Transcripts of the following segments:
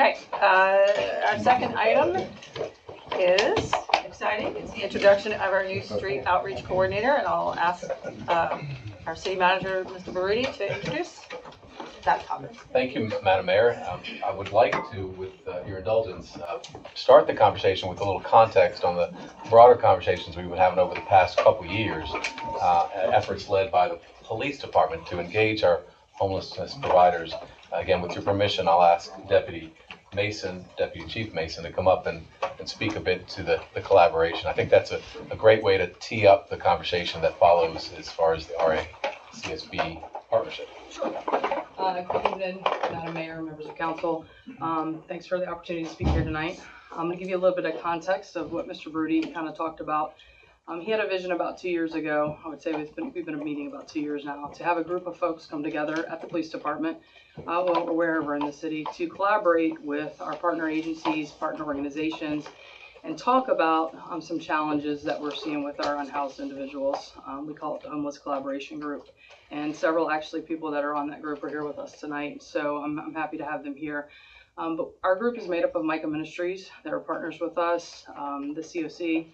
Okay, our second item is exciting. It's the introduction of our new street outreach coordinator, and I'll ask our city manager, Mr. Baruti, to introduce that topic. Thank you, Madam Mayor. I would like to, with your indulgence, start the conversation with a little context on the broader conversations we've been having over the past couple years, efforts led by the police department to engage our homelessness providers. Again, with your permission, I'll ask Deputy Chief Mason, to come up and speak a bit to the collaboration. I think that's a great way to tee up the conversation that follows as far as the RACSB partnership. Sure. Good evening, Madam Mayor, members of council. Thanks for the opportunity to speak here tonight. I'm going to give you a little bit of context of what Mr. Baruti kind of talked about. He had a vision about 2 years ago. I would say we've been a meeting about 2 years now, to have a group of folks come together at the police department, or wherever in the city, to collaborate with our partner agencies, partner organizations, and talk about some challenges that we're seeing with our unhoused individuals. We call it the Homeless Collaboration Group. And several actually people that are on that group are here with us tonight, so I'm happy to have them here. But our group is made up of Micah Ministries that are partners with us, the COC,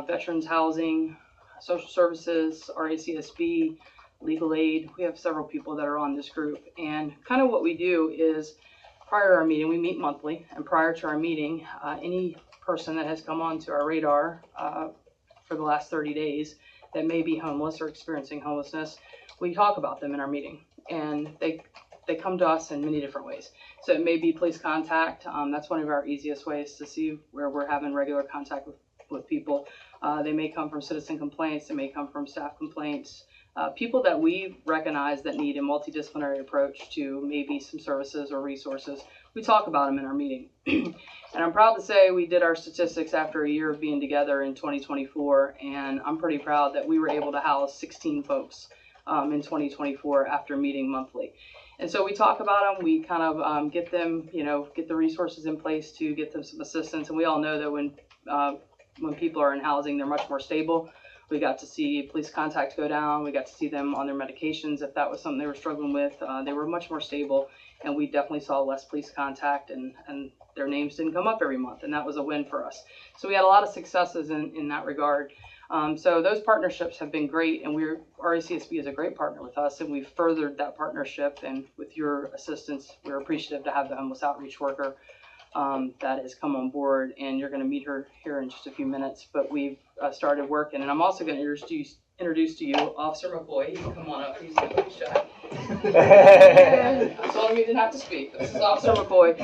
Veterans Housing, Social Services, RACSB, Legal Aid. We have several people that are on this group. And kind of what we do is, prior to our meeting, we meet monthly, and prior to our meeting, any person that has come onto our radar for the last 30 days that may be homeless or experiencing homelessness, we talk about them in our meeting. And they come to us in many different ways. So it may be police contact. That's one of our easiest ways to see where we're having regular contact with people. They may come from citizen complaints. They may come from staff complaints. People that we recognize that need a multidisciplinary approach to maybe some services or resources, we talk about them in our meeting. And I'm proud to say we did our statistics after a year of being together in 2024, and I'm pretty proud that we were able to house 16 folks in 2024 after meeting monthly. And so we talk about them, we kind of get them, get the resources in place to get them some assistance. And we all know that when people are in housing, they're much more stable. We got to see police contact go down. We got to see them on their medications. If that was something they were struggling with, they were much more stable. And we definitely saw less police contact, and their names didn't come up every month. And that was a win for us. So we had a lot of successes in that regard. So those partnerships have been great, and RACSB is a great partner with us, and we've furthered that partnership. And with your assistance, we're appreciative to have the homeless outreach worker that has come on board, and you're going to meet her here in just a few minutes. But we've started working, and I'm also going to introduce to you Officer McCoy. He can come on up. He's a shy. I told him he didn't have to speak. This is Officer McCoy.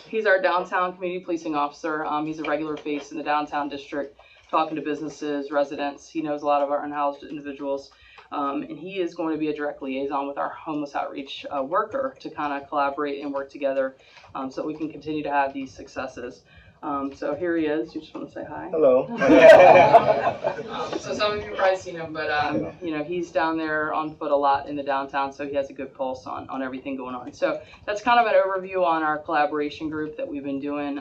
He's our downtown community policing officer. He's a regular face in the downtown district, talking to businesses, residents. He knows a lot of our unhoused individuals. And he is going to be a direct liaison with our homeless outreach worker to kind of collaborate and work together so that we can continue to have these successes. So here he is. You just want to say hi? Hello. So some of you probably seen him, but he's down there on foot a lot in the downtown, so he has a good pulse on everything going on. So that's kind of an overview on our collaboration group that we've been doing.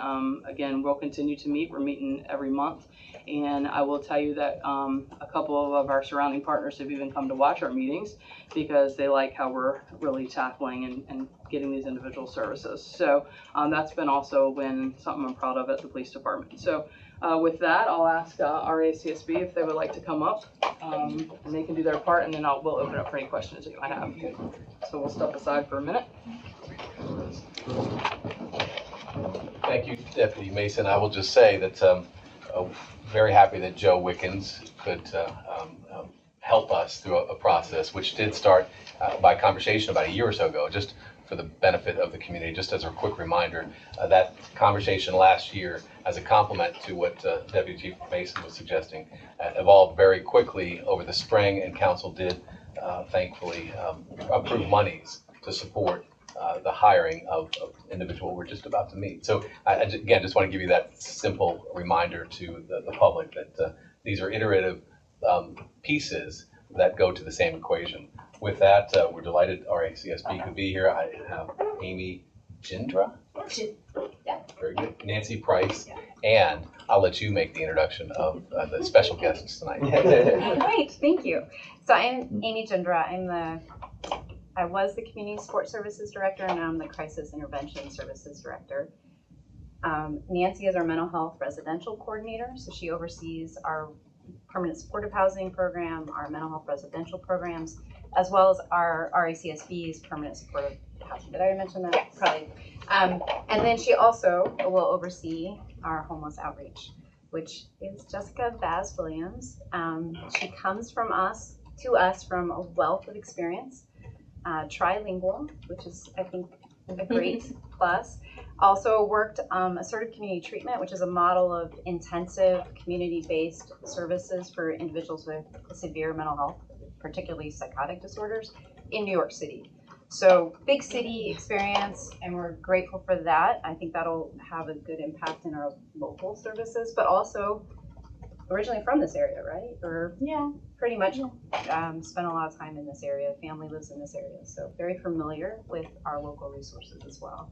Again, we'll continue to meet. We're meeting every month. And I will tell you that a couple of our surrounding partners have even come to watch our meetings because they like how we're really tackling and getting these individual services. So that's been also a win, something I'm proud of at the police department. So with that, I'll ask RACSB if they would like to come up, and they can do their part, and then we'll open up for any questions that you might have. So we'll step aside for a minute. Thank you, Deputy Mason. I will just say that very happy that Joe Wickens could help us through a process which did start by conversation about a year or so ago, just for the benefit of the community. Just as a quick reminder, that conversation last year, as a complement to what Deputy Chief Mason was suggesting, evolved very quickly over the spring, and council did thankfully approve monies to support the hiring of individual we're just about to meet. So again, just want to give you that simple reminder to the public that these are iterative pieces that go to the same equation. With that, we're delighted RACSB could be here. I have Amy Jindra, very good, Nancy Price, and I'll let you make the introduction of the special guests tonight. All right, thank you. So I'm Amy Jindra. I'm the I was the Community Support Services Director, and now I'm the Crisis Intervention Services Director. Nancy is our Mental Health Residential Coordinator, so she oversees our permanent supportive housing program, our mental health residential programs, as well as our RACSB's permanent supportive housing. Did I mention that? Probably. And then she also will oversee our homeless outreach, which is Jessica Vaz-Williams. She comes to us from a wealth of experience, trilingual, which is, I think, a great plus. Also worked assertive community treatment, which is a model of intensive community-based services for individuals with severe mental health, particularly psychotic disorders, in New York City. So big city experience, and we're grateful for that. I think that'll have a good impact in our local services, but also originally from this area, right? Or Yeah. pretty much spent a lot of time in this area. Family lives in this area, so very familiar with our local resources as well.